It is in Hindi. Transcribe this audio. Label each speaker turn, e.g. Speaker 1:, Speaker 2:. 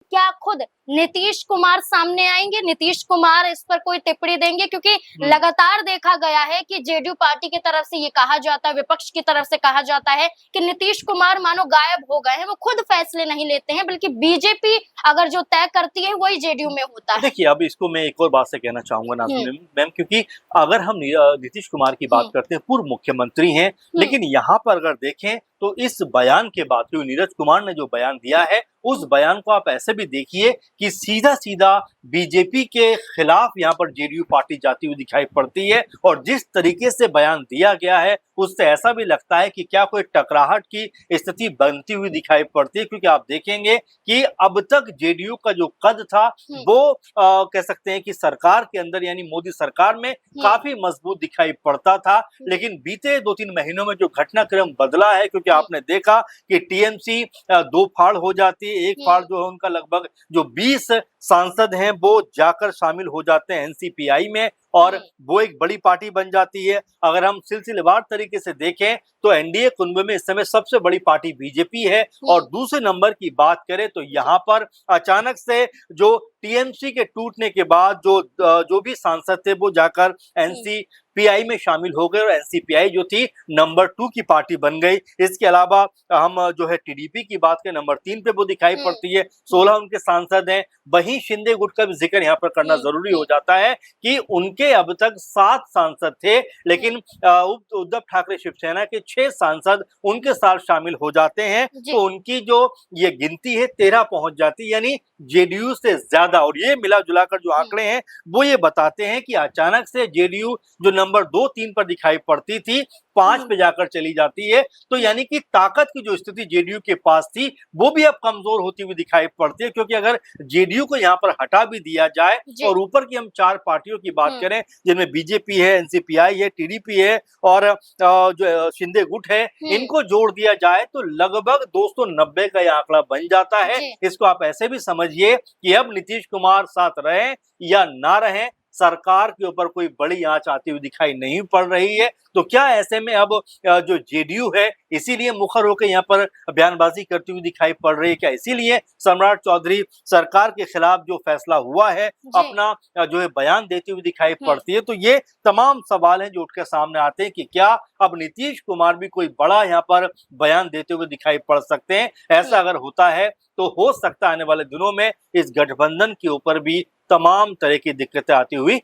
Speaker 1: क्या खुद नीतीश कुमार सामने आएंगे, नीतीश कुमार इस पर कोई टिप्पणी देंगे? क्योंकि लगातार देखा गया है कि जेडीयू पार्टी की तरफ से ये कहा जाता है, विपक्ष की तरफ से कहा जाता है कि नीतीश कुमार मानो गायब हो गए हैं, वो खुद फैसले नहीं लेते हैं, बल्कि बीजेपी अगर जो तय करती है वही जेडीयू में होता है।
Speaker 2: देखिए, अब इसको मैं एक और बात से कहना चाहूंगा नाज़रीन मैम, क्योंकि अगर हम नीतीश कुमार की बात करते हैं, पूर्व मुख्यमंत्री हैं, लेकिन यहाँ पर अगर देखें तो इस बयान के बाद जो नीरज कुमार ने जो बयान दिया है, उस बयान को आप ऐसे भी देखिए कि सीधा सीधा बीजेपी के खिलाफ यहाँ पर जेडीयू पार्टी जाती हुई दिखाई पड़ती है। और जिस तरीके से बयान दिया गया है, उससे ऐसा भी लगता है कि क्या कोई टकराहट की स्थिति बनती हुई दिखाई पड़ती है, क्योंकि आप देखेंगे कि अब तक जेडीयू का जो कद था वो कह सकते हैं कि सरकार के अंदर यानी मोदी सरकार में काफी मजबूत दिखाई पड़ता था। लेकिन बीते 2-3 महीनों में जो घटनाक्रम बदला है, क्योंकि आपने देखा कि टीएमसी 2 फाड़ हो जाती है, एक फाड़ जो है उनका लगभग जो 20 सांसद हैं वो जाकर शामिल हो जाते हैं एनसीपीआई में, और वो एक बड़ी पार्टी बन जाती है। अगर हम सिलसिलेवार तरीके से देखें तो एनडीए कुंभ में इस समय सबसे बड़ी पार्टी बीजेपी है, और दूसरे नंबर की बात करें तो यहाँ पर अचानक से जो टीएमसी के टूटने के बाद जो भी सांसद थे वो जाकर एनसीपीआई में शामिल हो गए, और एनसीपीआई जो थी नंबर 2 की पार्टी बन गई। इसके अलावा हम जो है टीडीपी की बात करें, नंबर 3 पे वो दिखाई पड़ती है, 16 उनके सांसद हैं। वहीं शिंदे गुट का भी जिक्र यहाँ पर करना जरूरी हो जाता है कि उनके अब तक 7 सांसद थे, लेकिन उद्धव ठाकरे शिवसेना के 6 सांसद उनके साथ शामिल हो जाते हैं, तो उनकी जो ये गिनती है 13 पहुंच जाती है, यानी जेडीयू से ज्यादा। और ये मिला जुलाकर जो आंकड़े हैं वो ये बताते हैं कि अचानक से जेडीयू जो नंबर 2-3 पर दिखाई पड़ती थी 5 पे जाकर चली जाती है। तो यानी कि ताकत की जो स्थिति जेडीयू के पास थी वो भी अब कमजोर होती हुई दिखाई पड़ती है, क्योंकि अगर जेडीयू को यहाँ पर हटा भी दिया जाए और ऊपर की हम 4 पार्टियों की बात करें जिनमें बीजेपी है, एनसीपीआई है, टीडीपी है और जो शिंदे गुट है, इनको जोड़ दिया जाए तो लगभग 290 का यह आंकड़ा बन जाता है। इसको आप ऐसे भी समझिए कि अब नीतीश कुमार साथ रहे या ना रहे, सरकार के ऊपर कोई बड़ी आंच आती हुई दिखाई नहीं पड़ रही है। तो क्या ऐसे में अब जो जेडीयू है इसीलिए मुखर होकर यहाँ पर बयानबाजी करती हुई दिखाई पड़ रही है? क्या इसीलिए सम्राट चौधरी सरकार के खिलाफ जो फैसला हुआ है अपना जो है बयान देती हुई दिखाई पड़ती है? तो ये तमाम सवाल हैं जो उठकर सामने आते हैं कि क्या अब नीतीश कुमार भी कोई बड़ा यहाँ पर बयान देते हुए दिखाई पड़ सकते हैं? ऐसा अगर होता है तो हो सकता है आने वाले दिनों में इस गठबंधन के ऊपर भी तमाम तरह की दिक्कतें आती हुई